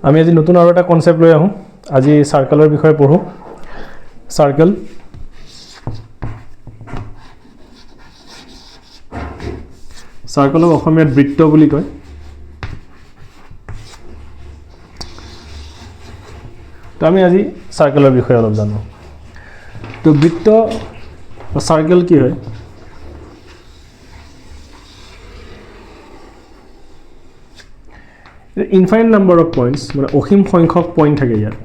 আমি আজি নতুন আৰু এটা কনসেপ্ট লৈ আহোঁ আজি সাৰ্কেলৰ বিষয়ে পঢ়ো সাৰ্কেল সাৰ্কেলক অসমীয়াত বৃত্ত বুলি কয় তো আমি আজি সাৰ্কেলৰ বিষয়ে অলপ জানো তো বৃত্ত বা সার্কেল কি হয় infinite number of points মানে অসীম সংখ্যক পয়েন্ট থাকে ইয়াত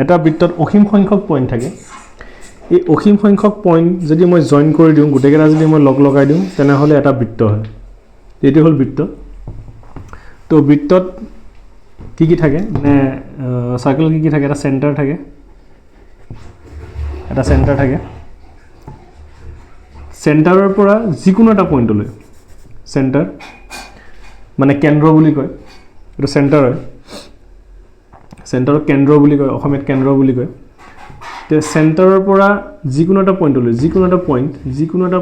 এটা বৃত্তত অসীম সংখ্যক পয়েন্ট থাকে এই অসীম সংখ্যক পয়েন্ট যদি মই জয়েন কৰি দিওঁ গুটেকেটা যদি মই লগ লগাই দিওঁ তেনে হলে এটা বৃত্ত হয় এটো হল বৃত্ত তো বৃত্তত কি থাকে মানে সার্কেল কি থাকে এটা সেন্টার থাকে সেন্টাৰৰ পৰা যিকোনো এটা পয়েন্টলৈ সেন্টাৰ মানে কেন্দ্ৰ বুলি কয় এটো সেন্টাৰ হয় সেন্টাৰক কেন্দ্ৰ বুলি কয় অসমীয়াত কেন্দ্ৰ বুলি কয় তে সেন্টাৰৰ পৰা যিকোনো এটা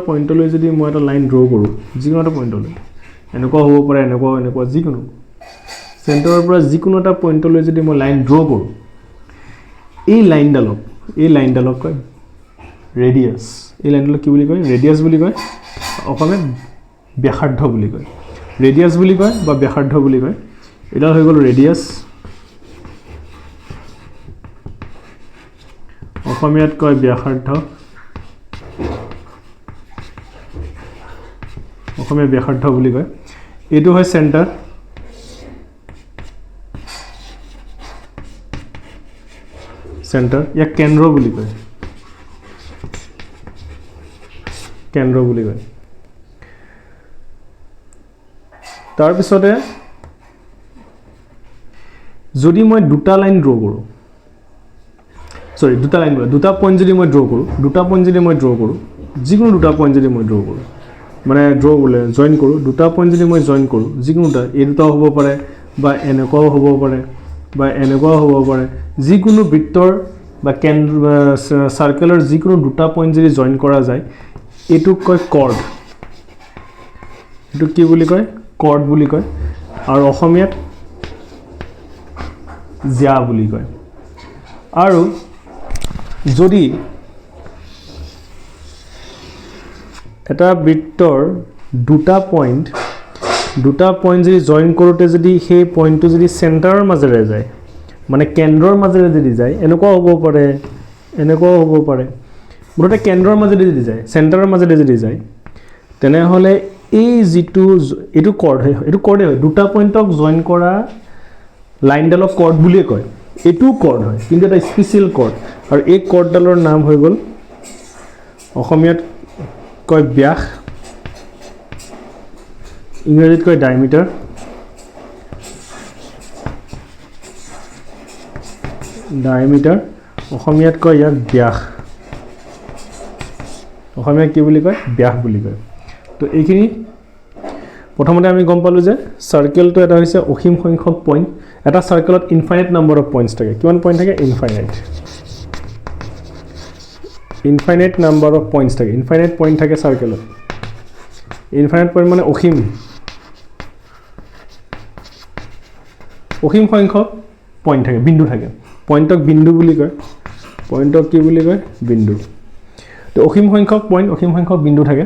পয়েন্টলৈ যদি মই এটা লাইন ড্ৰ কৰো যিকোনো এটা পয়েন্টলৈ এনেকুৱা হ'ব পাৰে এনেকুৱা যিকোনো সেন্টাৰৰ পৰা যিকোনো এটা পয়েন্টলৈ যদি মই লাইন ড্ৰ কৰো এই লাইনডালক কয় ৰেডিয়াস এই লাইনডালক কি বুলি কয় ৰেডিয়াস বুলি কয় অসমীয়াত ব্যাসাৰ্ধ বুলি কয় ৰেডিয়াস বুলি কয় বা ব্যাসাৰ্ধ বুলি কয় এটা হৈ গ'ল ৰেডিয়াস অসমীয়াত কয় ব্যাসাৰ্ধ অসমীয়া ব্যাসাৰ্ধ বুলি কয় এটো হয় সেন্টাৰ ইয়াক কেন্দ্ৰ বুলি কয় তাৰ পিছতে যদি মই দুটা লাইন ড্ৰ কৰো দুটা পয়েন্ট যদি মই ড্ৰ কৰো যিকোনো দুটা পয়েন্ট যদি মই ড্ৰ কৰো মানে ড্ৰ বলে জয়েন কৰো দুটা পয়েন্ট যদি মই জয়েন কৰো যিকোনোটা এই দুটাও হ'ব পাৰে বা এনেকুৱাও হ'ব পাৰে যিকোনো বৃত্তৰ বা সাৰ্কেলৰ যিকোনো দুটা পয়েন্ট যদি জয়েন কৰা যায় এটুক কয় কৰ্ড এটুক কি বুলি কয় কৰ্ড বুলি কয় আৰু অসমীয়াত জিয়া বুলি কয় আৰু যদি এটা বৃত্তৰ দুটা পয়েন্ট যদি জয়েন কৰোতে যদি সেই পয়েন্টটো যদি সেন্টাৰৰ মাজেৰে যায় মানে কেন্দ্ৰৰ মাজেৰে যদি যায় এনেকুৱাও হ'ব পাৰে মুঠতে কেন্দ্ৰৰ মাজেৰে যদি যায় সেন্টাৰৰ মাজেৰে যদি যায় তেনে হলে এই যেটো এটো কৰ্ড হয় দুটা পয়েন্টক জয়েন কৰা লাইনডালক কৰ্ড বুলি কয় এটো কৰ্ড হয় কিন্তু এটা স্পেশাল কৰ্ড আৰু এই কৰ্ডডালৰ নাম হৈ গ'ল অসমীয়াত কয় ব্যাস ইংৰাজীত কয় ডায়ামিটাৰ অসমীয়াত কয় ইয়াক ব্যাস অসমীয়া কি বুলি কয় ব্যাস বুলি কয় তো এইখিনি প্ৰথমতে আমি গম পালো যে সাৰ্কেলটো এটা হৈছে অসীম সংখ্যক পয়েন্ট এটা সাৰ্কেলত ইনফাইনাইট নাম্বাৰ অফ পয়েন্টস থাকে কিমান পয়েন্ট থাকে ইনফাইনাইট নাম্বাৰ অফ পয়েন্টস থাকে ইনফাইনাইট পয়েন্ট থাকে সার্কেলত ইনফাইনাইট পয়েন্ট মানে অসীম সংখ্যক পয়েন্ট থাকে বিন্দু থাকে পয়েন্টক বিন্দু বুলি কয় পয়েন্টক কি বুলি কয় বিন্দু তো অসীম সংখ্যক পয়েন্ট অসীম সংখ্যক বিন্দু থাকে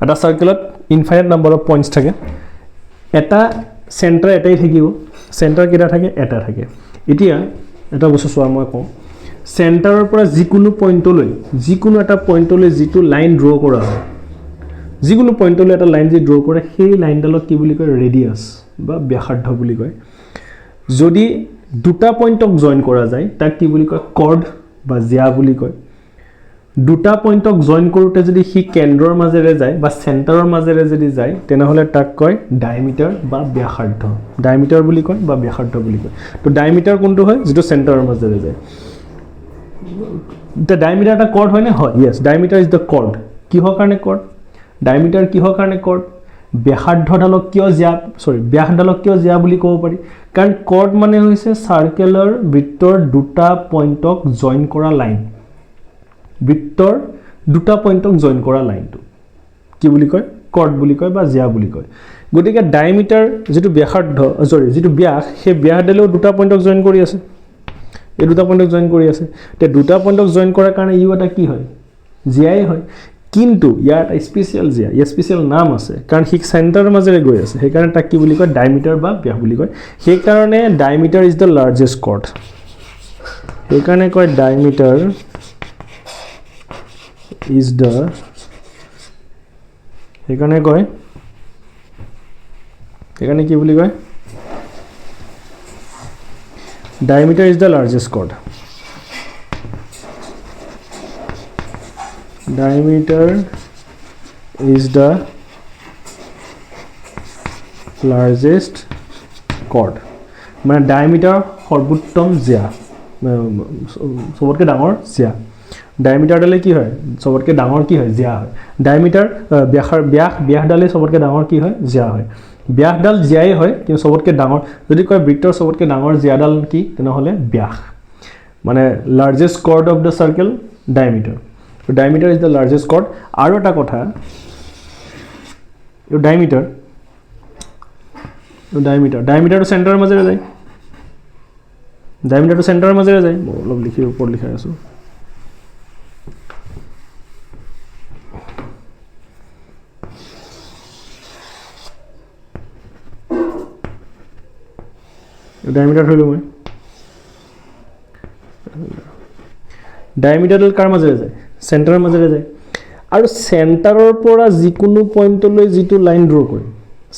এটা সার্কেলত ইনফাইনাইট নাম্বাৰ অফ পয়েন্টস থাকে এটা সেন্টাৰ এটাই থাকিব সেন্টাৰ কেটা থাকে এটা থাকে এতিয়া এটা বস্তু চোৱা মই কওঁ সেন্টাৰৰ পৰা যিকোনো এটা পয়েন্টলৈ যিটো লাইন ড্ৰ কৰা হয় যিকোনো পয়েন্টলৈ এটা লাইন যে ড্ৰ কৰে সেই লাইনডালক কি বুলি কয় ৰেডিয়াস বা ব্যাসাৰ্ধ বুলি কয় যদি দুটা পয়েন্টক জয়েন কৰা যায় তাক কি বুলি কয় কৰ্ড বা জিয়া বুলি কয় দুটা পয়েন্টক জয়েন কৰোতে যদি হি কেন্দ্ৰৰ মাজেৰে যায় বা সেন্টাৰৰ মাজেৰে যদি যায় তেনে হলে তাক কয় ডায়ামিটাৰ বা ব্যাসাৰ্ধ ডায়ামিটাৰ বুলি কয় বা ব্যাসাৰ্ধ বুলি কয় তো ডায়ামিটাৰ কোনটো হয় যেটো সেন্টাৰৰ মাজেৰে যায় the diameter এটা কৰ্ড হয় নে হয় yes diameter is the chord কিহৰ কাৰণে কৰ্ড ডায়ামিটাৰ কিহৰ কাৰণে কৰ্ড ব্যাসাৰ্ধডালক কিয় জিয়া বুলি ক'ব পাৰি কাৰণ কৰ্ড মানে হৈছে সাৰ্কেলৰ বৃত্তৰ দুটা পয়েন্টক জয়েন কৰা লাইন বৃত্তৰ দুটা পয়েন্টক জয়েন কৰা লাইনটো কি বুলি কয় কৰ্ড বুলি কয় বা জিয়া বুলি কয় গতিকে ডায়ামিটাৰ যেটো ব্যাসাৰ্ধ সৰি যেটো ব্যাস সেই ব্যাসডালেও দুটা পইণ্টক জয়েন কৰি আছে এই দুটা পইণ্টক জয়েন কৰি আছে তে দুটা পইণ্টক জয়েন কৰাৰ কাৰণে ইউ এটা কি হয় জিয়াই হয় কিন্তু ইয়াৰ এটা স্পেশাল জিয়া ইয়াৰ স্পেশাল নাম আছে কাৰণ হিক সেন্টাৰৰ মাজেৰে গৈ আছে সেই কাৰণে তাক কি বুলি কয় ডায়ামিটাৰ বা ব্যাস বুলি কয় সেই কাৰণে ডায়ামিটাৰ ইজ দ্য লাৰ্জেষ্ট কৰ্ড সেই কাৰণে কয় ডায়ামিটাৰ ইজ দ্য সেই কাৰণে কয় এখানে কি বলি কয় diameter is the largest chord diameter is the largest chord মানে diameter সৰ্বোত্তম জিয়া সবতকে ডাঙৰ জিয়া diameter ডালে কি হয় সবতকে ডাঙৰ কি হয় জিয়া হয় diameter ব্যাস ডালে সবতকে ডাঙৰ কি হয় জিয়া হয় ব্যাসডাল জিয়াই হয় কিন্তু সবতকে ডাঙৰ যদি কয় বৃত্তৰ সবতকে ডাঙৰ জিয়াডাল কি তেনেহলে ব্যাস মানে largest cord of the circle ডায়ামিটাৰ তো ডায়ামিটাৰ ইজ দ্য লাৰ্জেষ্ট কৰ্ড আৰু এটা কথা এই ডায়ামিটাৰটো সেন্টাৰৰ মাজেৰে যায় ডায়ামিটাৰটো সেন্টাৰৰ মাজেৰে যায় মই অলপ লিখি ওপৰত লিখাই আছো ডায়ামিটাৰ হলো মই ডায়ামিটাৰডাল কাৰ মাজেৰে যায় সেন্টাৰৰ মাজেৰে যায় আৰু সেন্টাৰৰ পৰা যিকোনো পইণ্টলৈ যিটো লাইন ড্ৰ কৰিম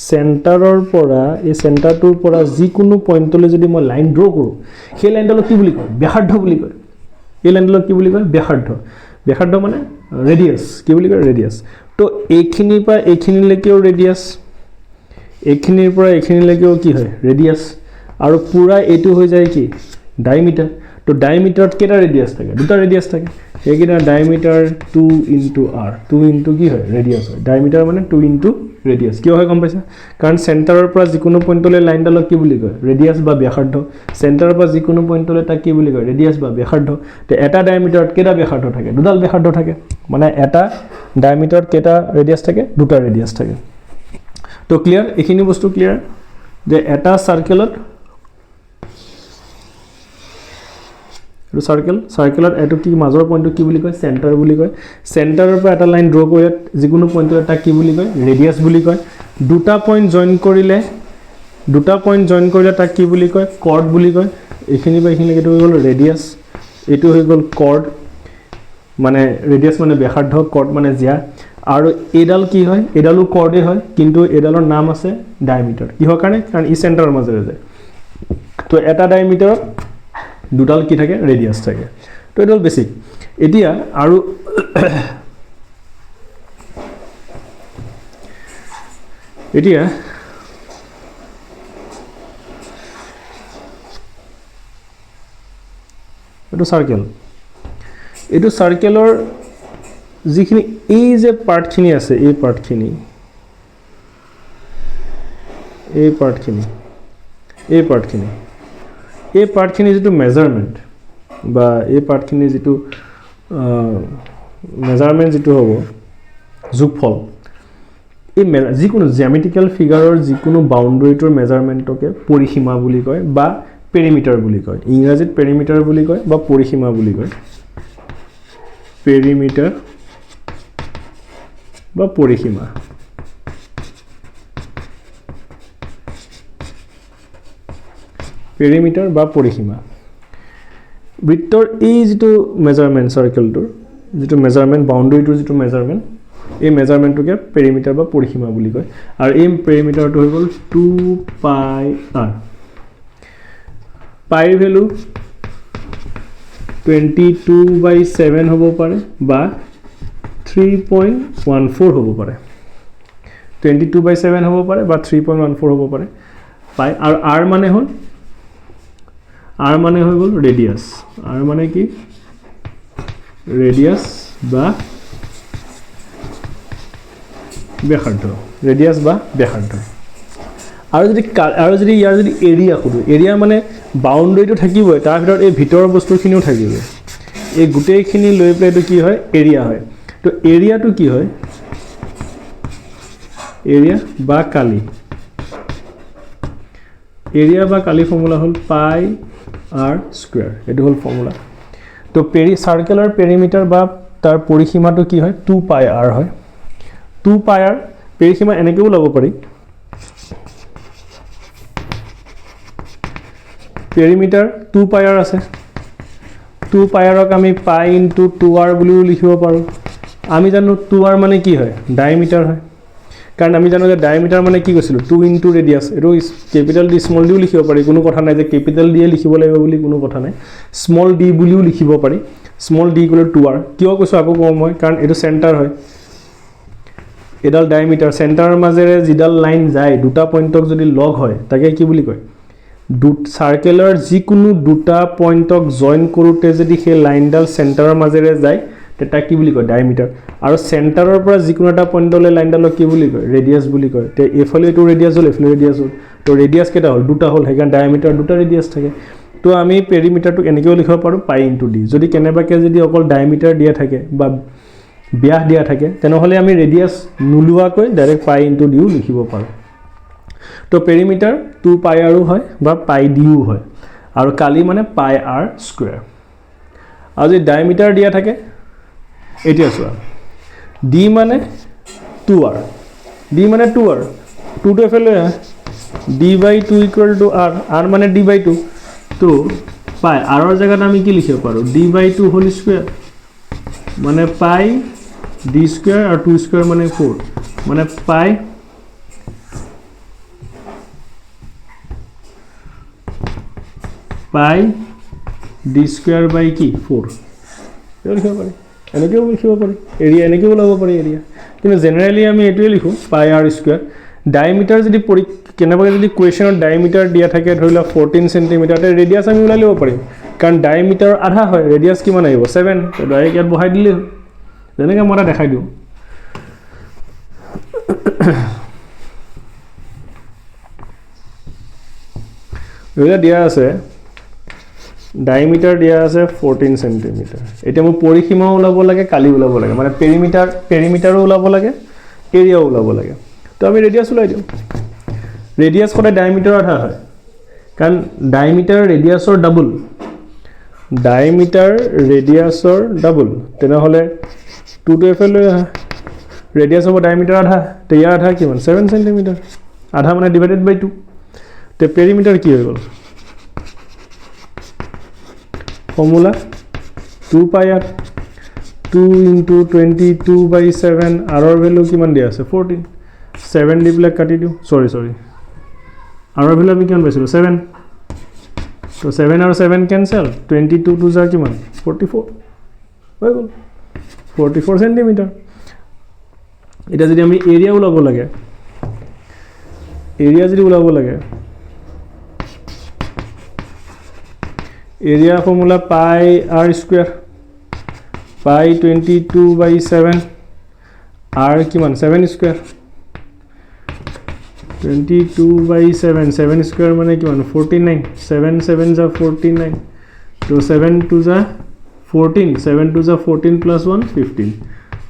সেন্টাৰৰ পৰা এই সেন্টাৰটোৰ পৰা যিকোনো পইণ্টলৈ যদি মই লাইন ড্ৰ কৰোঁ সেই লাইনডালক কি বুলি কয় ব্যাসাৰ্ধ বুলি কয় এই লাইনডালক কি বুলি কয় ব্যাসাৰ্ধ মানে ৰেডিয়াস কি বুলি কয় ৰেডিয়াস তো এইখিনিৰ পৰা এইখিনিলৈকেও ৰেডিয়াস এইখিনিৰ পৰা এইখিনিলৈকেও কি হয় ৰেডিয়াস আৰু পুৰা এটো হৈ যায় কি ডায়ামিটাৰ তো ডায়ামিটাৰত কেটা ৰেডিয়াস থাকে দুটা ৰেডিয়াস থাকে সেইকিনা ডায়ামিটাৰ 2 ইনটু r 2 ইনটু কি হয় ৰেডিয়াস হয় ডায়ামিটাৰ মানে 2 ইনটু ৰেডিয়াস কিয় হয় গম পাইছা কাৰণ সেন্টাৰৰ পৰা যিকোনো পইণ্টলৈ লাইনডালক কি বুলি কয় ৰেডিয়াস বা ব্যাসাৰ্ধ সেন্টাৰৰ পৰা যিকোনো পইণ্টলৈ তাক কি বুলি কয় ৰেডিয়াস বা ব্যাসাৰ্ধ তে এটা ডায়ামিটাৰত কেটা ব্যাসাৰ্ধ থাকে দুডাল ব্যাসাৰ্ধ থাকে মানে এটা ডায়ামিটাৰত কেটা ৰেডিয়াস থাকে দুটা ৰেডিয়াস থাকে তো ক্লিয়াৰ এইখিনি বস্তু ক্লিয়াৰ যে এটা সাৰ্কেলত সাৰ্কেলত এটো কি মাজৰ পইণ্টটো কি বুলি কয় সেন্টাৰ বুলি কয় সেন্টাৰৰ পৰা এটা লাইন ড্ৰ কৰি যিকোনো পইণ্টত এটা কি বুলি কয় ৰেডিয়াস বুলি কয় দুটা পইণ্ট জয়েন কৰিলে তাক কি বুলি কয় কৰ্ড বুলি কয় এইখিনি বা এইখিনি এটো হৈ গ'ল ৰেডিয়াস এটো হৈ গ'ল কৰ্ড মানে ৰেডিয়াস মানে ব্যাসাৰ্ধ কৰ্ড মানে জিয়া আৰু এডাল কি হয় এডালও কৰ্ডে হয় কিন্তু এডালৰ নাম আছে ডায়ামিটাৰ কিহৰ কাৰণে কাৰণ ই সেন্টাৰৰ মাজেৰে যায় তো এটা ডায়ামিটাৰত দুডাল কি থাকে ৰেডিয়াস থাকে তো এডাল বেসিক এতিয়া আৰু এতিয়া এটো সাৰ্কেলৰ যিখিনি এই যে পাৰ্টখিনি আছে এই পাৰ্টখিনি যেটো মেজাৰমেন্ট বা এই পাৰ্টখিনি যেটো মেজাৰমেন্ট যেটো হ'ব যোগফল এই যিকোনো জ্যামিতিক্যাল ফিগাৰৰ যিকোনো বাউন্ডাৰীটোৰ মেজাৰমেন্টকে পৰিসীমা বুলি কয় বা পেৰিমিটাৰ বুলি কয় ইংৰাজীত পেৰিমিটাৰ বুলি কয় বা পৰিসীমা বুলি কয় পেৰিমিটাৰ বা পৰিসীমা পেৰিমিটাৰ বা পৰিসীমা বৃত্তৰ এই যেটো মেজাৰমেন্ট সাৰ্কেলটোৰ যেটো মেজাৰমেন্ট বাউন্ডাৰীটোৰ যেটো মেজাৰমেন্ট এই মেজাৰমেন্টটোকে পেৰিমিটাৰ বা পৰিসীমা বুলি কয় আৰু এই পেৰিমিটাৰটো হৈ গ'ল 2 পাই r পাইৰ ভ্যালু 22/7 হ'ব পাৰে বা 3.14 হ'ব পাৰে 22/7 হ'ব পাৰে বা 3.14 হ'ব পাৰে পাই আৰু r মানে হ'ল r মানে হৈ গ'ল ৰেডিয়াস r মানে কি ৰেডিয়াস বা ব্যাসাৰ্ধ ৰেডিয়াস বা ব্যাসাৰ্ধ আৰু যদি ইয়াৰ যদি এৰিয়া খুদু এৰিয়া মানে বাউন্ডাৰীটো থাকিবই তাৰ ভিতৰত এই ভিতৰৰ বস্তুখিনিও থাকিব এই গুটেইখিনি লৈ প্লে এটো কি হয় এৰিয়া হয় তো এৰিয়াটো কি হয় এৰিয়া বা কালি এৰিয়া বা কালি ফৰ্মুলা হ'ল পাই আৰ স্কুৱেৰ, এইটো হ'ল ফৰ্মুলা। তো চাৰ্কেলৰ পেৰিমিটাৰ বা তাৰ পৰিসীমাটো কি হয় 2 পাই আৰ হয়। 2 পাই আৰ পেৰিসীমা এনেকৈও ল'ব পাৰি, পেৰিমিটাৰ 2 পাই আৰ আছে, 2 পাই আৰক আমি পাই ইনটু 2r বুলিও লিখিব পাৰোঁ। আমি জানো 2r মানে কি হয় ডায়মিটাৰ হয়, কাৰণ আমি জানো যে ডায়মিটাৰ মানে কি কৈছিলোঁ 2 ইনটু ৰেডিয়াছ, এইটো কেপিটেল ডি স্মল ডিও লিখিব পাৰি, কোনো কথা নাই যে কেপিটেল ডিয়ে লিখিব লাগিব বুলি কোনো কথা নাই, স্মল ডি বুলিও লিখিব পাৰি, স্মল ডি ইকুৱেল 2r। কিয় কৈছোঁ আকৌ কওঁ মই, কাৰণ এইটো চেণ্টাৰ হয়, এডাল ডায়মিটাৰ চেণ্টাৰৰ মাজেৰে যিডাল লাইন যায় দুটা পইণ্টক যদি লগ হয় তাকে কি বুলি কয়, চাৰ্কেলৰ যিকোনো দুটা পইণ্টক জইন কৰোঁতে যদি সেই লাইনডাল চেণ্টাৰৰ মাজেৰে যায় তেতিয়া কি বুলি কয় ডায়মিটাৰ। আৰু চেণ্টাৰৰ পৰা যিকোনো এটা পইণ্টলৈ লাইনডালক কি বুলি কয় ৰেডিয়াছ বুলি কয়। তে এইফালে এইটো ৰেডিয়াছ হ'ল, এইফালে ৰেডিয়াছ হ'ল, তো ৰেডিয়াছ কেইটা হ'ল দুটা হ'ল, সেইকাৰণে ডায়মিটাৰ দুটা ৰেডিয়াছ থাকে। তো আমি পেৰিমিটাৰটোক এনেকৈও লিখিব পাৰোঁ পাই ইনটু ডি। যদি কেনেবাকৈ যদি অকল ডায়মিটাৰ দিয়া থাকে বা ব্যাস দিয়া থাকে তেনেহ'লে আমি ৰেডিয়াছ নোলোৱাকৈ ডাইৰেক্ট পাই ইনটু ডিও লিখিব পাৰোঁ। তো পেৰিমিটাৰ 2 পাই আৰো হয় বা পাই ডিও হয়, আৰু কালি মানে পাই আৰ স্কুৱেৰ। আৰু যদি ডায়মিটাৰ দিয়া থাকে, এতিয়া চোৱা ডি মানে 2r, ডি মানে 2r, 2টো এফালে D by 2 equal to R, R মানে ডি বাই 2। তো পাই আৰৰ জেগাত আমি কি লিখিব পাৰোঁ ডি বাই 2 হোল স্কুৱেৰ, মানে পাই ডি স্কুৱেৰ আৰু 2 স্কুৱেৰ মানে 4, মানে পাই পাই ডি স্কুৱেৰ বাই কি 4, এইটো লিখিব পাৰি, এনেকৈও লিখিব পাৰি, এৰিয়া এনেকৈও ওলাব পাৰি এৰিয়া, কিন্তু জেনেৰেলি আমি এইটোৱে লিখোঁ পাই আৰ স্কুৱেৰ। ডায়মিটাৰ যদি কেনেবাকৈ যদি কুৱেশ্যনত ডায়মিটাৰ দিয়া থাকে ধৰি লওক 14 চেণ্টিমিটাৰ, তে ৰেডিয়াছ আমি ওলাই ল'ব পাৰিম, কাৰণ ডায়মিটাৰৰ আধা হয়, ৰেডিয়াছ কিমান আহিব 7, ডাইৰেক্ট ইয়াত বহাই দিলেই হ'ল, যেনেকৈ মই এটা দেখাই দিওঁ। এতিয়া দিয়া আছে ডায়মিটাৰ দিয়া আছে 14 চেণ্টিমিটাৰ। এতিয়া মোৰ পৰিসীমাও ওলাব লাগে, কালি ওলাব লাগে, মানে পেৰিমিটাৰো ওলাব লাগে, এৰিয়াও ওলাব লাগে। তো আমি ৰেডিয়াছ ওলাই দিওঁ, ৰেডিয়াছ সদায় ডায়মিটাৰৰ আধা হয়, কাৰণ ডায়মিটাৰ ৰেডিয়াছৰ ডাবল, ডায়মিটাৰ ৰেডিয়াছৰ ডাবল, তেনেহ'লে 2টো এফালে লৈ আহা, ৰেডিয়াছ হ'ব ডায়মিটাৰ আধা, তো ইয়াৰ আধা কিমান 7 চেণ্টিমিটাৰ, আধা মানে ডিভাইডেড বাই 2। তো পেৰিমিটাৰ কি হৈ গ'ল ফৰ্মুলা 2 পাই আৰ, 2 ইনটু 22/7, আৰৰ ভেলু কিমান দিয়া আছে 14, 7 দি পেলাই কাটি দিওঁ, চৰি আৰৰ ভেলু আমি কিমান পাইছিলোঁ 7, তো 7 আৰু 7 কেঞ্চেল, 22 যা কিমান 44 হৈ গ'ল, 44 চেণ্টিমিটাৰ। এতিয়া যদি আমি এৰিয়া ওলাব লাগে, এৰিয়া যদি ওলাব লাগে, এৰিয়া ফৰ্মুলা পাই আৰ স্কুৱেৰ, পাই 22/7, আৰ কিমান 7 স্কুৱেৰ, 22/7, 7 স্কুৱেৰ মানে কিমান 49, 7 7 যা 49, তো 7 2 যা 14, 7 2 যা 14 প্লাছ 1 15,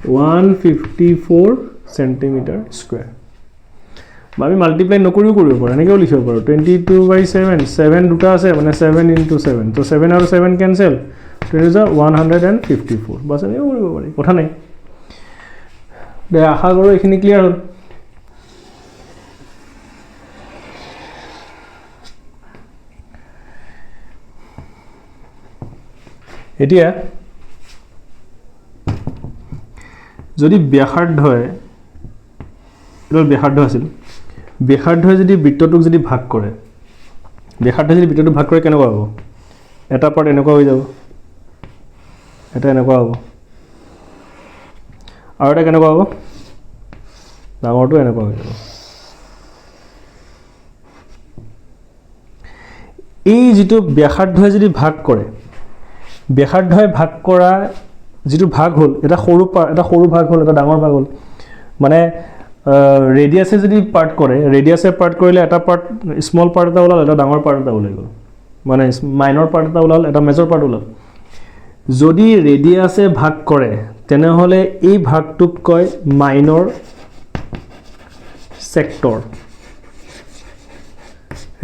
154 চেণ্টিমিটাৰ স্কুৱেৰ। বা আমি মাল্টিপ্লাই নকৰিও কৰিব পাৰোঁ, এনেকৈও লিখিব পাৰোঁ 22/7, 7 দুটা আছে মানে 7 ইনটু 7, তো 7 আৰু 7 কেঞ্চেল, 154, বাছ এনেকৈও কৰিব পাৰি, কথা নাই। দে আশা কৰোঁ এইখিনি ক্লিয়াৰ হ'ল। এতিয়া যদি ব্যাসাৰ্ধই, এইটো ব্যাসাৰ্ধ আছিল, ব্যাসাৰ্ধই যদি বৃত্তটোক যদি ভাগ কৰে, ব্যাসাৰ্ধই যদি বৃত্তটোক ভাগ কৰে কেনেকুৱা হ'ব, এটা পাৰ্ট এনেকুৱা হৈ যাব, এটা এনেকুৱা হ'ব, আৰু এটা কেনেকুৱা হ'ব ডাঙৰটো এনেকুৱা হৈ যাব। এই যিটো ব্যাসাৰ্ধই যদি ভাগ কৰে, ব্যাসাৰ্ধই ভাগ কৰা যিটো ভাগ হ'ল, এটা সৰু ভাগ হ'ল, এটা ডাঙৰ ভাগ হ'ল, মানে ৰেডিয়াছে যদি পাৰ্ট কৰে, ৰেডিয়াছে পাৰ্ট কৰিলে এটা পাৰ্ট স্মল পাৰ্ট এটা ওলাল, এটা ডাঙৰ পাৰ্ট এটা ওলাই গ'ল, মানে মাইনৰ পাৰ্ট এটা ওলাল, এটা মেজৰ পাৰ্ট ওলাল। যদি ৰেডিয়াছে ভাগ কৰে তেনেহ'লে এই ভাগটোক কয় মাইনৰ চেক্টৰ,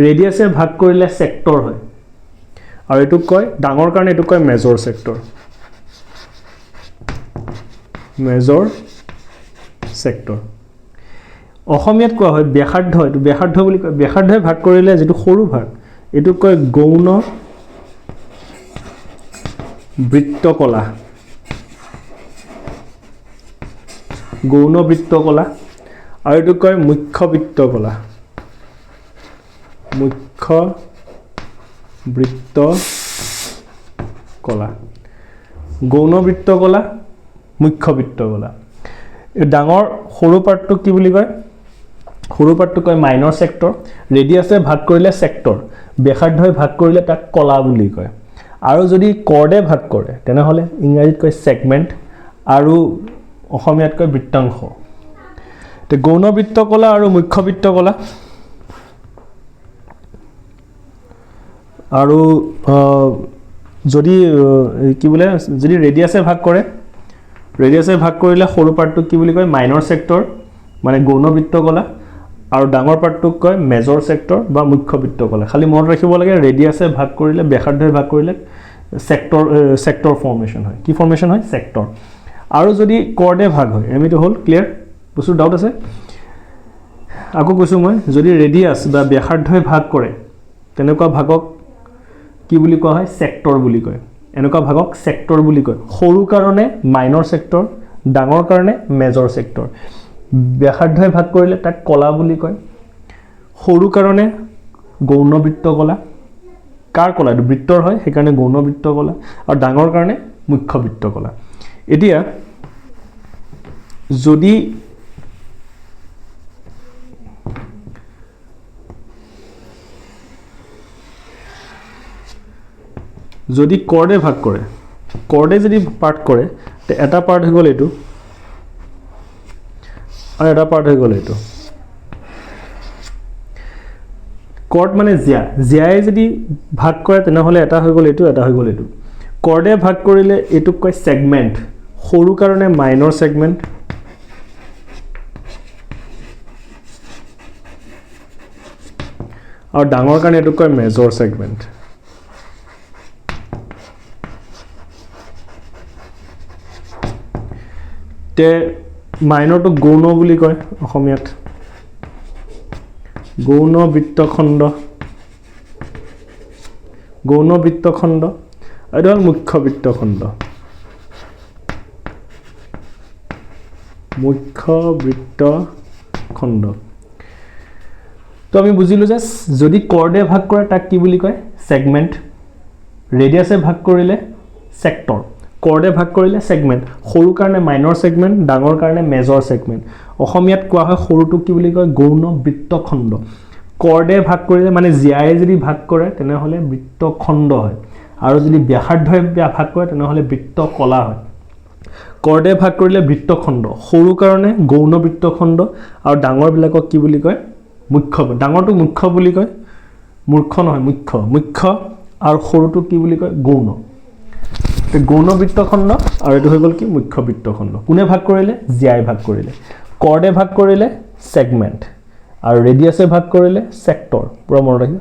ৰেডিয়াছে ভাগ কৰিলে সেক্টৰ হয় আৰু এটুক কয় ডাঙৰ কাৰণে এটুক কয় মেজৰ সেক্টৰ অসমীয়াত কোৱা হয় ব্যাসাৰ্ধ এটো ব্যাসাৰ্ধ বুলি কয় ব্যাসাৰ্ধই ভাগ কৰিলে যেটো সৰু ভাগ এটুক কয় গৌণ বৃত্তকলা আৰু এটুক কয় মুখ্য বৃত্তকলা গৌণ বৃত্তকলা মুখ্য বৃত্তকলা এই ডাঙৰ সৰু পাৰ্টটো কি বুলি কয় সৰু পাৰ্টটো কয় মাইনৰ সেক্টৰ ৰেডিয়াছে ভাগ কৰিলে সেক্টৰ ব্যাসাৰ্ধই ভাগ কৰিলে তাক কলা বুলি কয় আৰু যদি কৰ্ডে ভাগ কৰে তেনেহলে ইংৰাজীত কয় সেগমেন্ট আৰু অসমীয়াত কয় বৃত্তাংশ তে গৌণ বৃত্তকলা আৰু মুখ্য বৃত্তকলা আৰু যদি কি বলে যদি ৰেডিয়াছে ভাগ কৰিলে সৰু পাৰ্টটো কি বুলি কয় মাইনৰ সেক্টৰ মানে গৌণ বৃত্তকলা আৰু ডাঙৰ পাৰ্টটোক কয় মেজৰ সেক্টৰ বা মুখ্য বৃত্তকলা খালি মনত ৰাখিব লাগে ৰেডিয়াছে ভাগ কৰিলে ব্যাসাৰ্ধই ভাগ কৰিলে সেক্টৰ ফৰ্মেশন হয় কি ফৰ্মেশন হয় সেক্টৰ আৰু যদি কৰ্ডে ভাগ হয় এমিটো হল ক্লিয়াৰ বুঝু ডাউট আছে আকৌ কৈছো মই যদি ৰেডিয়াছ বা ব্যাসাৰ্ধই ভাগ কৰে তেনেকুৱা ভাগক কি বুলি কোৱা হয় সেক্টৰ বুলি কয় এনেকুৱা ভাগক সেক্টৰ বুলি কয় সৰু কাৰণে মাইনৰ সেক্টৰ ডাঙৰ কাৰণে মেজৰ সেক্টৰ ব্যাসাৰ্ধই ভাগ কৰিলে তাক কলা বুলি কয় সৰু কাৰণে গৌণ বৃত্তকলা কাৰ কলা এটো বৃত্তৰ হয় সেইকাৰণে গৌণ বৃত্তকলা আৰু ডাঙৰ কাৰণে মুখ্য বৃত্তকলা এতিয়া যদি কৰ্ডে ভাগ কৰে কৰ্ডে যদি পাৰ্ট কৰে তে এটা পাৰ্ট হৈ গল এটো আৰু এটা পাৰ্ট হৈ গল এটো কৰ্ড মানে জিয়াই যদি ভাগ কৰে তেনেহলে এটা হৈ গল এটো কৰ্ডে ভাগ কৰিলে এটুক কয় সেগমেন্ট সৰু কাৰণে মাইনৰ সেগমেন্ট আৰু ডাঙৰ কাৰণে এটুক কয় মেজৰ সেগমেন্ট তে মাইনৰটো গৌণ বুলি কয় অসমীয়াত গৌণ বৃত্তখণ্ড আৰু হল মুখ্য বৃত্তখণ্ড তো আমি বুজিলো যে যদি কৰ্ডে ভাগ কৰে তাক কি বুলি কয় সেগমেন্ট ৰেডিয়াছে ভাগ কৰিলে সেক্টৰ কৰ্ডে ভাগ কৰিলে সেগমেন্ট সৰু কাৰণে মাইনৰ সেগমেন্ট ডাঙৰ কাৰণে মেজৰ সেগমেন্ট অসমীয়াত কোৱা হয় সৰুটো কি বুলি কয় গৌণ বৃত্তখণ্ড কৰ্ডে ভাগ কৰিলে মানে জিয়াই যদি ভাগ কৰে তেনেহলে বৃত্তখণ্ড হয় আৰু যদি ব্যাসাৰ্ধই ভাগ কৰে তেনেহলে বৃত্তকলা হয় কৰ্ডে ভাগ কৰিলে বৃত্তখণ্ড সৰু কাৰণে গৌণ বৃত্তখণ্ড আৰু ডাঙৰ বিলাকক কি বুলি কয় মুখ্য ডাঙৰটো মুখ্য বুলি কয় মূৰ্খ নহয় মুখ্য আৰু সৰুটো কি বুলি কয় গৌণ গৌণ বৃত্তখণ্ড আৰু এটো হৈ গল কি মুখ্য বৃত্তখণ্ড কোনে ভাগ কৰিলে জিয়াই ভাগ কৰিলে কৰ্ডে ভাগ কৰিলে সেগমেন্ট আৰু ৰেডিয়াছে ভাগ কৰিলে সেক্টৰ পুৰা মনত ৰাখিব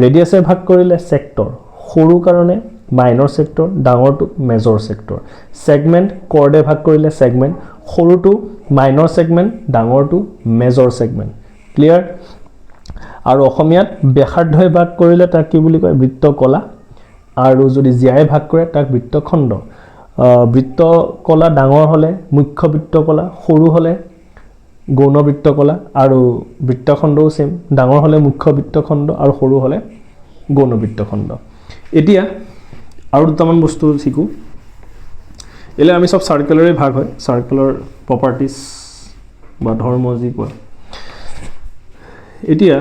ৰেডিয়াছে ভাগ কৰিলে সেক্টৰ সৰু কাৰণে মাইনৰ সেক্টৰ ডাঙৰটো মেজৰ সেক্টৰ সেগমেন্ট কৰ্ডে ভাগ কৰিলে সেগমেন্ট সৰুটো মাইনৰ সেগমেন্ট ডাঙৰটো মেজৰ সেগমেন্ট ক্লিয়াৰ আৰু অসমীয়াত ব্যাসাৰ্ধই ভাগ কৰিলে তাক কি বুলি কয় বৃত্তকলা আৰু যদি জিয়াই ভাগ কৰে তাক বৃত্তখণ্ড বৃত্তকলা ডাঙৰ হলে মুখ্য বৃত্তকলা সৰু হলে গৌণ বৃত্তকলা আৰু বৃত্তখণ্ডও সেম ডাঙৰ হলে মুখ্য বৃত্তখণ্ড আৰু সৰু হলে গৌণ বৃত্তখণ্ড এতিয়া আৰু দুটামান বস্তু শিকো এলে আমি সব সাৰ্কুলাৰে ভাগ হয় সাৰ্কুলাৰ প্ৰপাৰ্টিজ বা ধৰ্ম যি কয় এতিয়া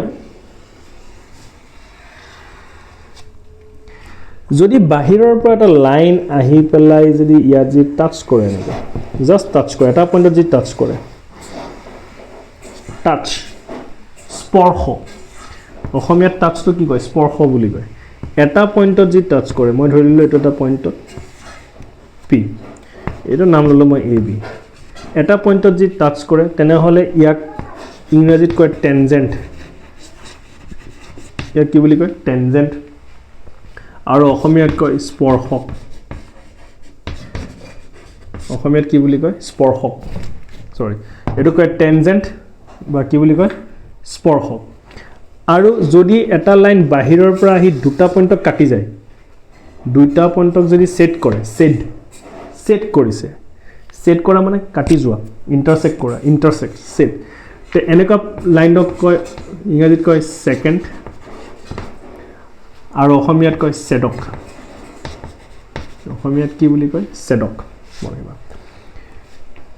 যদি বাহিৰৰ পৰা এটা লাইন আহি পেলাই যদি ইয়া যি টাচ কৰে এনেকৈ জাস্ট টাচ কৰে এটা পইণ্টত যি টাচ কৰে টাচ স্পৰ্শ অসমীয়াত টাচটো কি কয় স্পৰ্শ বুলি কয় এটা পইণ্টত যি টাচ কৰে মই ধৰিলো এটা এটা পইণ্টত পি এটো নাম ললো মই এ বি এটা পইণ্টত যি টাচ কৰে তেনেহলে ইয়াক ইংৰাজীত কয় টেনজেন্ট ইয়াক কি বুলি কয় টেনজেণ্ট আৰু অসমীয়াত কয় স্পৰ্শক অসমীয়াত কি বুলি কয় স্পৰ্শক সৰি এটো কয় টেনজেণ্ট বা কি বুলি কয় স্পৰ্শক আৰু যদি এটা লাইন বাহিৰৰ পৰা আহি দুটা পইণ্টক কাটি যায় দুটা পইণ্টক যদি সেট কৰে সেট কৰিছে সেট কৰা মানে কাটি যোৱা ইন্টাৰসেক্ট কৰা ইন্টাৰসেক্ট সেট তে এনেকা লাইনক কয় ইংৰাজীত কয় সেকেন্ড আৰু অসমীয়াত কয় ছেদক অসমীয়াত কি বুলি কয় ছেদক মৰিবা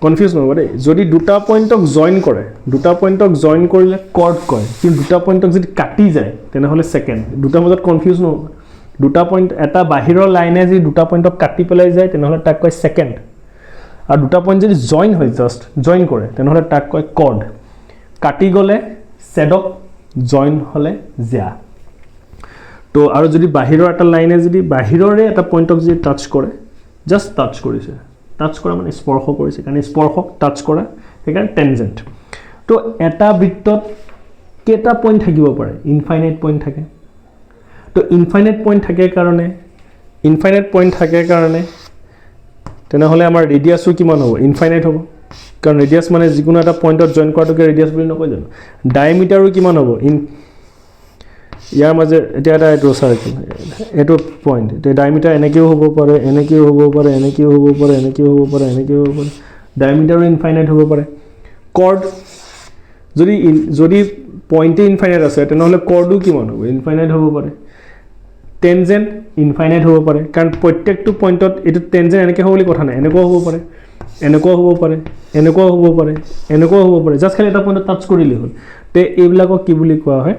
কনফিউজ নহব দেই যদি দুটা পইণ্টক জয়েন কৰে দুটা পইণ্টক জয়েন কৰিলে কৰ্ড কয় কিন্তু দুটা পইণ্টক যদি কাটি যায় তেনেহলে সেকেন্ড দুটা মাজত কনফিউজ নহব দুটা পইণ্ট এটা বাহিৰৰ লাইনে যদি দুটা পইণ্টক কাটি পেলাই যায় তেনেহলে তাক কয় সেকেন্ড আৰু দুটা পইণ্ট যদি জয়েন হয় জাস্ট জয়েন কৰে তেনেহলে তাক কয় কৰ্ড কাটি গলে ছেদক জয়েন হলে জিয়া তো আৰু যদি বাহিৰৰ এটা লাইনে যদি বাহিৰৰে এটা পইণ্টক যদি টাচ কৰে জাস্ট টাচ কৰিছে টাচ কৰা মানে স্পৰ্শ কৰিছে কাৰণ স্পৰ্শক টাচ কৰা সেইকাৰণে টেনজেণ্ট তো এটা বৃত্তত কেটা পইণ্ট থাকিব পাৰে ইনফাইনাইট পইণ্ট থাকে তো ইনফাইনাইট পইণ্ট থাকে কাৰণে তেনেহলে আমাৰ ৰেডিয়াসো কিমান হ'ব ইনফাইনাইট হ'ব কাৰণ ৰেডিয়াস মানে যিকোনো এটা পইণ্টত জয়েন কৰাটোকে ৰেডিয়াস বুলি নকয় জানো ডায়ামিটাৰো কিমান হ'ব ইয়াৰ মাজে এটা এটো সাৰ্কেল এটো পইণ্ট তে ডায়ামিটাৰ এনেকেও হ'ব পাৰে এনেকেও হ'ব পাৰে এনেকেও হ'ব পাৰে এনেকেও হ'ব পাৰে এনেকেও হ'ব পাৰে ডায়ামিটাৰো ইনফাইনাইট হ'ব পাৰে কৰ্ড যদি পইণ্টে ইনফাইনাইট আছে তেনেহলে কৰ্ডো কিমান হ'ব ইনফাইনাইট হ'ব পাৰে টেনজেণ্ট ইনফাইনাইট হ'ব পাৰে কাৰণ প্ৰত্যেকটো পইণ্টত এটো টেনজেণ্ট এনেকে হ'ব বুলি কথা নাই এনেকুৱা হ'ব পাৰে এনেকুৱা হ'ব পাৰে এনেকুৱা হ'ব পাৰে এনেকুৱা হ'ব পাৰে জাস্ট খালি এটা পইণ্টত টাচ কৰিলে হ'ল তে এইবিলাকক কি বুলি কোৱা হয়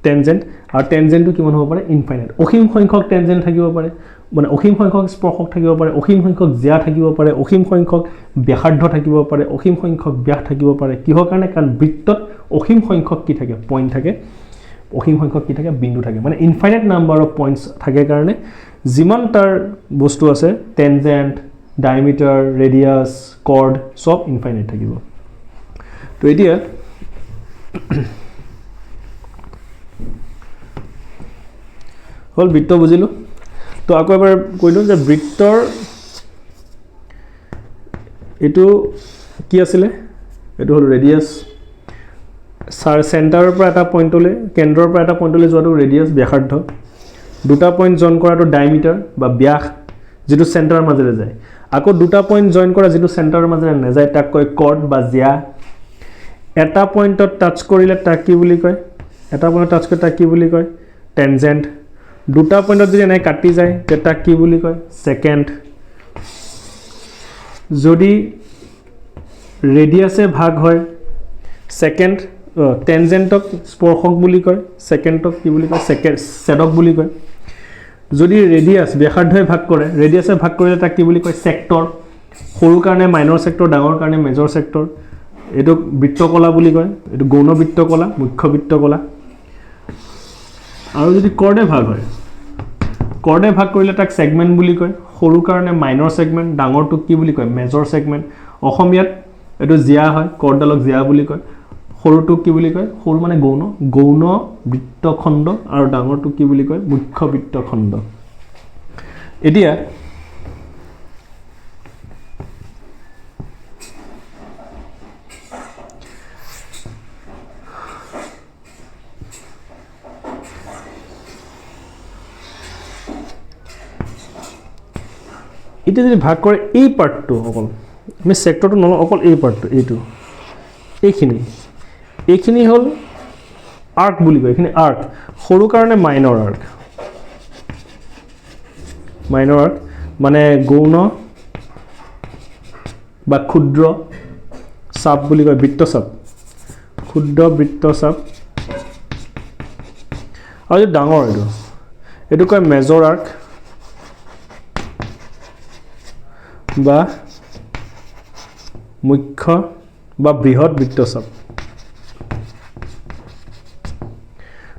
টেনজেণ্ট আৰু টেনজেণ্টটো কিমান হ'ব পাৰে ইনফাইনাইট অসীম সংখ্যক টেনজেণ্ট থাকিব পাৰে মানে অসীম সংখ্যক স্পৰ্শক থাকিব পাৰে অসীম সংখ্যক জিয়া থাকিব পাৰে অসীম সংখ্যক ব্যাসাৰ্ধ থাকিব পাৰে অসীম সংখ্যক ব্যাস থাকিব পাৰে কিহৰ কাৰণে কাৰণ বৃত্তত অসীম সংখ্যক কি থাকে পইণ্ট থাকে অসীম সংখ্যক কি থাকে বিন্দু থাকে মানে ইনফাইনাইট নাম্বাৰ অফ পইণ্টছ থাকে কাৰণে যিমান তাৰ বস্তু আছে টেনজেণ্ট ডায়ামিটাৰ ৰেডিয়াস কৰ্ড সব ইনফাইনাইট থাকিব তো এতিয়া হল বৃত্ত বুজিলো তো আকৌ এবাৰ কৈলো যে বৃত্তৰ এটো কি আছিল এটো হল ৰেডিয়াস সেন্টাৰৰ পৰা এটা পইণ্টলৈ কেন্দ্ৰৰ পৰা এটা পইণ্টলৈ যোৱাটো ৰেডিয়াস ব্যাসাৰ্ধ দুটা পইণ্ট জয়েন কৰাটো ডায়ামিটাৰ বা ব্যাস যেটো সেন্টাৰৰ মাজেৰে যায় আকৌ দুটা পইণ্ট জয়েন কৰা যেটো সেন্টাৰৰ মাজেৰে নাযায় তাক কয় কৰ্ড বা জিয়া এটা পইণ্টত টাচ কৰিলে তাক কি বুলি কয় এটা পইণ্টত টাচ কৰিলে তাক কি বুলি কয় টেনজেণ্ট দুটা পইণ্টত যদি এনে কাটি যায় তে তাক কি বুলি কয় সেকেন্ড যদি ৰেডিয়াসে ভাগ হয় সেকেন্ড টেনজেণ্টক স্পৰ্শক বুলি কয় সেকেন্ডক কি বুলি কয় ছেদক বুলি কয় যদি ৰেডিয়াস ব্যাসাৰ্ধই ভাগ কৰে ৰেডিয়াসে ভাগ কৰিলে তাক কি বুলি কয় সেক্টৰ সৰু কাৰণে মাইনৰ সেক্টৰ ডাঙৰ কাৰণে মেজৰ সেক্টৰ এটো বৃত্তকলা বুলি কয় এটো গৌণ বৃত্তকলা মুখ্য বৃত্তকলা আৰু যদি কৰ্ডে ভাগ হয় কৰ্ডে ভাগ কৰিলে তাক সেগমেন্ট বুলি কয় সৰু কাৰণে মাইনৰ সেগমেন্ট ডাঙৰটো কি বুলি কয় মেজৰ সেগমেন্ট অসমীয়াত এটো জিয়া হয় কৰ্ডডালক জিয়া বুলি কয় সৰুটো কি বুলি কয় সৰু মানে গৌণ বৃত্তখণ্ড আৰু ডাঙৰটো কি বুলি কয় মুখ্য বৃত্তখণ্ড এতিয়া এটা যদি ভাগ কৰে এই পাৰ্টটো অকল আমি সেক্টৰটো নলওঁ অকল এই পাৰ্টটো এইটো এইখিনি হল আৰ্ক বুলি কয় এইখিনি আৰ্ক সৰু কাৰণে মাইনৰ আৰ্ক মানে গৌণ বা ক্ষুদ্ৰ চাপ বুলি কয় বৃত্তচাপ ক্ষুদ্ৰ বৃত্তচাপ আৰু ডাঙৰ এইটো কয় মেজৰ আৰ্ক বা মুখ্য বা বৃহৎ বৃত্তচাপ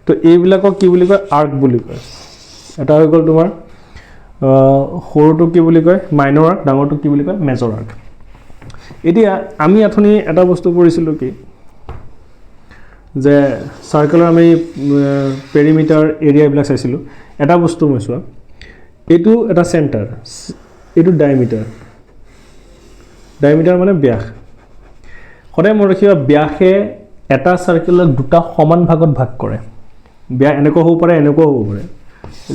তো এইবিলাকক কি বুলি কয় আৰ্ক বুলি কয় এটা হৈ গ'ল তোমাৰ সৰুটো কি বুলি কয় মাইনৰ আৰ্ক ডাঙৰটো কি বুলি কয় মেজৰ আৰ্ক এতিয়া আমি আথনি এটা বস্তু কৰিছিলো কি যে চাৰ্কেলৰ আমি পেৰিমিটাৰ এৰিয়া এইবিলাক চাইছিলোঁ এটা বস্তু মই চোৱা এইটো এটা চেণ্টাৰ এইটো ডায়মিটাৰ মানে ব্যাস সদায় মনত ৰাখিবা ব্যাসে এটা চাৰ্কেলক দুটা সমান ভাগত ভাগ কৰে ব্যাস এনেকুৱা হ'ব পাৰে এনেকুৱাও হ'ব পাৰে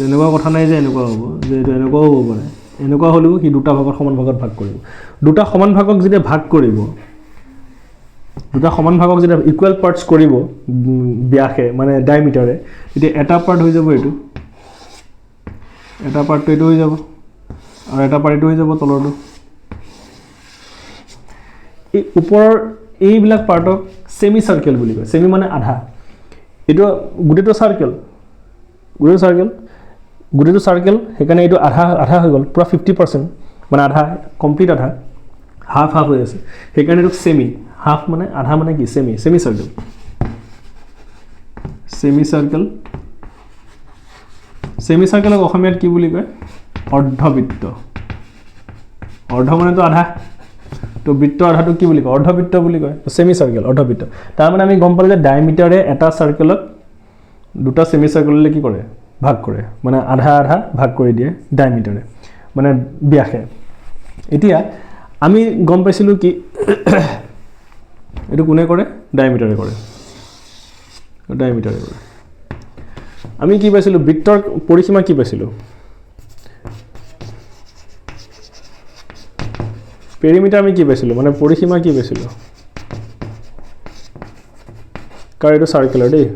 এনেকুৱা কথা নাই যে এনেকুৱা হ'ব যে এইটো এনেকুৱাও হ'ব পাৰে এনেকুৱা হ'লেও সি দুটা ভাগত সমান ভাগত ভাগ কৰিব দুটা সমান ভাগক যেতিয়া ভাগ কৰিব দুটা সমান ভাগক যেতিয়া ইকুৱেল পাৰ্টছ কৰিব ব্যাসে মানে ডায়মিটাৰে তেতিয়া এটা পাৰ্ট হৈ যাব এইটো এটা পাৰ্টটো এইটো হৈ যাব আৰু এটা পাৰ্ট এইটো হৈ যাব তলৰটো এই ওপৰৰ এইবিলাক পাৰ্টক সেমি সাৰ্কেল বুলি কয় সেমি মানে আধা এইটো গোটেইটো সাৰ্কেল সেইকাৰণে এইটো আধা হৈ গ'ল পুৰা 50% মানে আধা কমপ্লিট আধা হাফ হৈ আছে সেইকাৰণে এইটো সেমি হাফ মানে আধা মানে কি সেমি সাৰ্কেলক অসমীয়াত কি বুলি কয় অৰ্ধবৃত্ত অৰ্ধ মানেতো আধা তো বৃত্ত আধাটো কি বুলি কয় অৰ্ধবৃত্ত বুলি কয় সেমি সাৰ্কেল অৰ্ধবৃত্ত তাৰ মানে আমি গম পালো যে ডায়মিটাৰে এটা সাৰ্কেলক দুটা সেমি সাৰ্কেললৈ কি কৰে ভাগ কৰে মানে আধা ভাগ কৰি দিয়ে ডায়মিটাৰে মানে ব্যাসে এতিয়া আমি গম পাইছিলোঁ কি এইটো কোনে কৰে ডায়মিটাৰে কৰে আমি কি পাইছিলোঁ বৃত্তৰ পৰিসীমা কি পাইছিলোঁ পেৰিমিটাৰ আমি কি পাইছিলোঁ মানে পৰিসীমা কি পাইছিলোঁ কাৰ এইটো চাৰ্কেলৰ দেই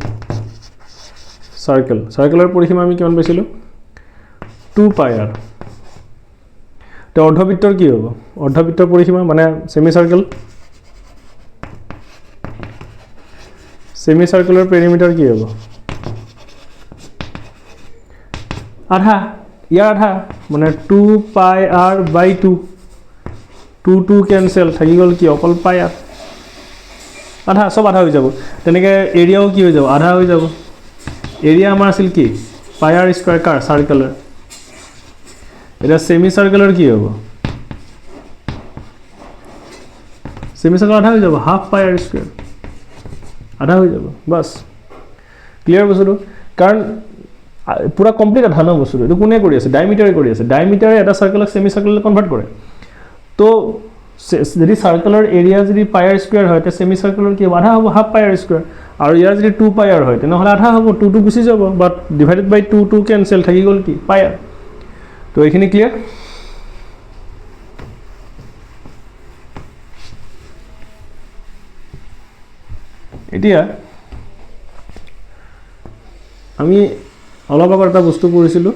চাৰ্কেলৰ পৰিসীমা আমি কিমান পাইছিলোঁ 2πr তো অৰ্ধবৃত্তৰ কি হ'ব অৰ্ধবৃত্তৰ পৰিসীমা মানে সেমি সাৰ্কেলৰ পেৰিমিটাৰ কি হ'ব আধা ইয়াৰ আধা মানে 2πr/2 2 কেনসেল থাকি গ'ল কি অকল πr আধা সব আধা হৈ যাব তেনেকৈ এৰিয়াও কি হৈ যাব আধা হৈ যাব এৰিয়া আমাৰ আছিল কি πr² কাৰ চাৰ্কেলৰ এটা সেমি সাৰ্কেলৰ কি হ'ব সেমি সাৰ্কেল আধা হৈ যাব হাফ πr² আধা হৈ যাব বাস ক্লিয়াৰ বস্তুটো কাৰণ পুৰা কমপ্লিট আধা ন বস্তুটো এইটো কোনে কৰি আছে ডায়মিটাৰে কৰি আছে ডায়মিটাৰে এটা সাৰ্কেলক সেমি সাৰ্কেললৈ কনভাৰ্ট কৰে তো যদি সাৰ্কেলৰ এৰিয়া যদি πr² হয় তে সেমি সাৰ্কেলৰ কি আধা হ'ব হাফ πr² আৰু ইয়াৰ যদি 2πr হয় তেনেহ'লে আধা হ'ব 2 গুচি যাব বাট ডিভাইডেড বাই 2 কেনসেল থাকি গ'ল কি πr তো এইখিনি ক্লিয়াৰ এতিয়া আমি অলপ আগত এটা বস্তু কৰিছিলোঁ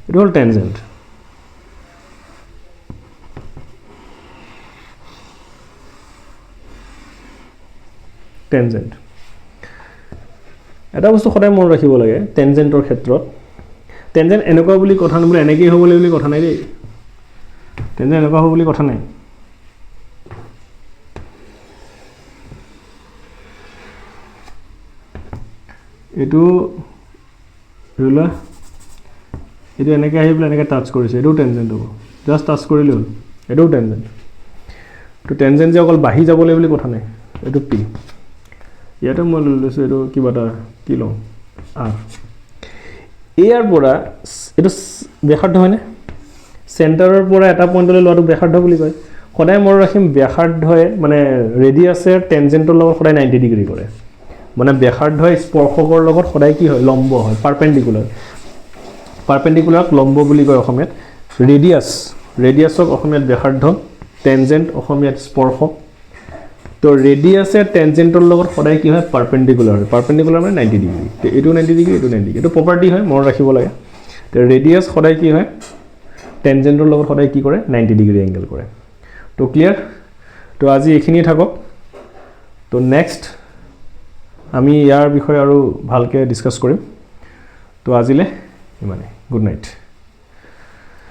এইটো হ'ল টেনজেণ্ট এটা বস্তু সদায় মনত ৰাখিব লাগে টেনজেণ্টৰ ক্ষেত্ৰত টেনজেণ্ট এনেকুৱা বুলি কথা নাই বোলে এনেকেই হ'ব বুলি কথা নাই দেই টেনজেণ্ট এনেকুৱা হ'ব বুলি কথা নাই এইটো ৰুলা এইটো এনেকৈ আহি পেলাই এনেকৈ টাচ কৰিছে এইটোও টেনজেণ্ট হ'ব জাষ্ট টাচ কৰিলে হ'ল এইটোও টেনজেণ্ট তো টেনজেণ্ট যে অকল বাঢ়ি যাবলৈ বুলি কথা নাই এইটো পি ইয়াতে মই লৈ লৈছোঁ এইটো কিবা এটা কি লওঁ ইয়াৰ পৰা এইটো ব্যাসাৰ্ধ হয়নে চেণ্টাৰৰ পৰা এটা পইণ্টলৈ লোৱাটো ব্যাসাৰ্ধ বুলি কয় সদায় মনত ৰাখিম ব্যাসাৰ্ধই মানে ৰেডিয়াছে টেনজেণ্টৰ লগত সদায় 90 ডিগ্ৰী কৰে মানে ব্যাসাৰ্ধই স্পৰ্শকৰ লগত সদায় কি হয় লম্ব হয় পাৰপেণ্ডিকুলাৰক লম্ব বুলি কয় অসমীয়াত ৰেডিয়াছক অসমীয়াত ব্যাসাৰ্ধ টেনজেণ্ট অসমীয়াত স্পৰ্শক তো ৰেডিয়াছে টেনজেণ্টৰ লগত সদায় কি হয় পাৰপেণ্ডিকুলাৰ মানে 90 ডিগ্ৰী তো এইটো 90 ডিগ্ৰী এইটো 90 ডিগ্ৰী এইটো প্ৰপাৰ্টি হয় মনত ৰাখিব লাগে তো ৰেডিয়াছ সদায় কি হয় টেনজেণ্টৰ লগত সদায় কি কৰে 90 ডিগ্ৰী এংগেল কৰে তো ক্লিয়াৰ তো আজি এইখিনিয়ে থাকক তো নেক্সট আমি ইয়াৰ বিষয়ে আৰু ভালকৈ ডিছকাছ কৰিম তো আজিলৈ ইমানেই গুড নাইট